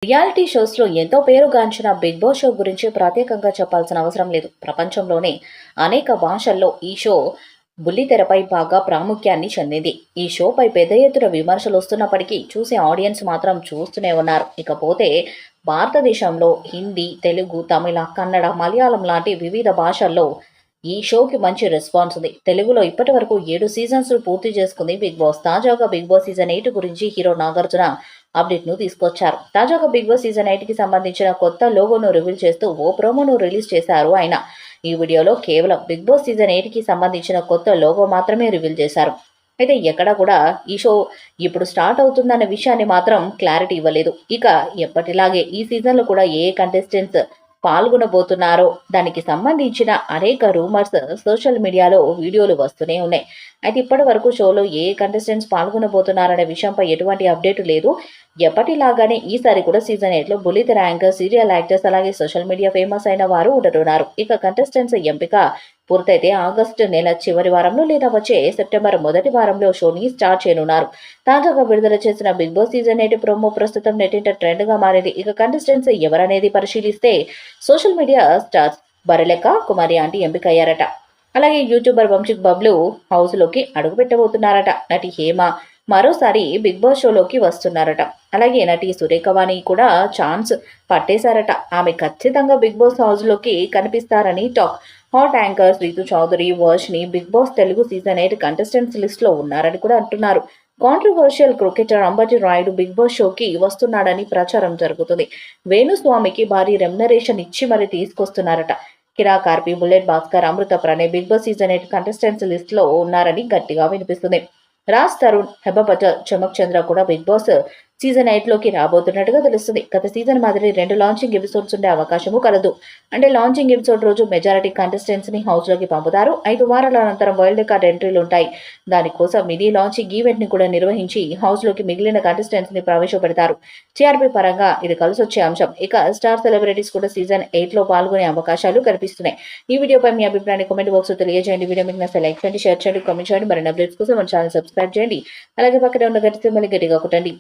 Reality షోస్‌లో ఎంతో పేరుగాంచిన 'big boss' show గురించి ప్రత్యేకంగా చెప్పాల్సిన అవసరం లేదు. ప్రపంచంలోనే అనేక భాషల్లో ఈ షో బుల్లితెరపై బాగా ప్రాముఖ్యాన్ని చెందింది. ఈ షోపై పెద్ద ఎత్తున విమర్శలొస్తున్నప్పటికీ చూసే ఆడియన్స్ మాత్రం చూస్తూనే ఉన్నారు. ఇకపోతే భారతదేశంలో హిందీ, తెలుగు, తమిళ, కన్నడ, మలయాళం లాంటి వివిధ భాషల్లో ఈ షోకి మంచి రెస్పాన్స్ ఉంది. తెలుగులో ఇప్పటివరకు 7 సీజన్స్ పూర్తి చేసుకుంది 'బిగ్ బాస్'. తాజాగా 'బిగ్ బాస్' సీజన్ 8 గురించి హీరో నాగార్జున అప్డేట్‌ను తీసుకొచ్చారు. తాజాగా 'బిగ్ బాస్' సీజన్ 8కి సంబంధించిన కొత్త లోగోను రివీల్ చేస్తూ ఓ ప్రోమోను రిలీజ్ చేశారు ఆయన. ఈ వీడియోలో కేవలం 'బిగ్ బాస్' సీజన్ 8కి సంబంధించిన కొత్త లోగో మాత్రమే రివీల్ చేశారు. అయితే ఎక్కడా కూడా ఈ షో ఇప్పుడు స్టార్ట్ అవుతుందన్న విషయాన్ని మాత్రం క్లారిటీ ఇవ్వలేదు. ఇక ఎప్పటిలాగే ఈ సీజన్‌లో కూడా ఏ కంటెస్టెంట్స్ పాల్గొనబోతున్నారో దానికి సంబంధించిన అనేక రూమర్స్ సోషల్ మీడియాలో వీడియోలు వస్తూనే ఉన్నాయి. అయితే ఇప్పటి వరకు షోలో ఏ కంటెస్టెంట్స్ పాల్గొనబోతున్నారనే విషయంపై ఎటువంటి అప్డేట్ లేదు. ఎప్పటిలాగానే ఈసారి కూడా సీజన్ 8లో బుల్లితెర యాంకర్, సీరియల్ యాక్టర్స్ అలాగే సోషల్ మీడియా ఫేమస్ అయిన వారు ఉండనున్నారు. ఇక కంటెస్టెంట్స్ ఎంపిక పూర్తయితే ఆగస్టు నెల చివరి వారంలో లేదా వచ్చే సెప్టెంబర్ మొదటి వారంలో షోని స్టార్ట్ చేయనున్నారు. తాజాగా విడుదల చేసిన 'బిగ్ బాస్' సీజన్ 8 ప్రోమో ప్రస్తుతం నెట్టింట ట్రెండ్ గా మారింది. ఇక కంటెస్టెంట్స్ ఎవరనేది పరిశీలిస్తే సోషల్ మీడియా స్టార్స్ బరలెక్క కుమారి ఆంటీ ఎంపికయ్యారట. అలాగే యూట్యూబర్ వంశీక్ బబ్లు హౌస్ లోకి అడుగుపెట్టబోతున్నారట. నటి హేమ మరోసారి 'బిగ్ బాస్' షోలోకి వస్తున్నారట. అలాగే నటి సురేఖవాణి కూడా ఛాన్స్ పట్టేశారట. ఆమె ఖచ్చితంగా 'బిగ్ బాస్' హౌస్ లోకి కనిపిస్తారని talk. Hot anchors Rithu Chowdary, Varshini 'big boss' Telugu season 8 contestants list లో ఉన్నారని కూడా అంటున్నారు. Controversial cricketer Ambati Rayudu 'big boss' షోకి వస్తున్నాడని ప్రచారం జరుగుతుంది. వేణుస్వామికి భారీ రెమ్యునరేషన్ ఇచ్చి మరి తీసుకొస్తున్నారట. కిరా కార్పి, bullet Bhaskar, Amrutha Pranay 'big boss' season 8 contestants list లో ఉన్నారని గట్టిగా వినిపిస్తుంది. రాజ్ తరుణ్, హెబా పటేల్, చమక్ చంద్ర కూడా 'బిగ్ బాస్' సీజన్ 8లోకి రాబోతున్నట్టుగా తెలుస్తుంది. గత సీజన్ మాదిరి 2 లాంచింగ్ ఎపిసోడ్స్ ఉండే అవకాశము కలదు. అంటే లాంచింగ్ ఎపిసోడ్ రోజు మెజారిటీ కంటెస్టెంట్స్ ని హౌస్ లోకి పంపుతారు. 5 వారాల అనంతరం వైల్డ్ కార్డ్ ఎంట్రీలు ఉంటాయి. దానికోసం మినీ లాంచింగ్ ఈవెంట్ ని కూడా నిర్వహించి హౌస్ లోకి మిగిలిన కంటెస్టెంట్స్ ని ప్రవేశపెడతారు. టీఆర్పీ పరంగా ఇది కలిసొచ్చే అంశం. ఇక స్టార్ సెలబ్రిటీస్ కూడా సీజన్ 8లో పాల్గొనే అవకాశాలు కనిపిస్తున్నాయి. ఈ వీడియోపై మీ అభిప్రాయాన్ని కామెంట్ బాక్స్ లో తెలియజేయండి. వీడియో మీకు నచ్చితే లైక్ చేయండి, షేర్ చేయండి, కామెంట్ చేయండి. మరిన్ని అప్డేట్స్ కోసం మన ఛానల్ సబ్స్క్రైబ్ చేయండి. అలాగే పక్కనే ఉన్న గంట సింబల్ని గట్టిగా కొట్టండి.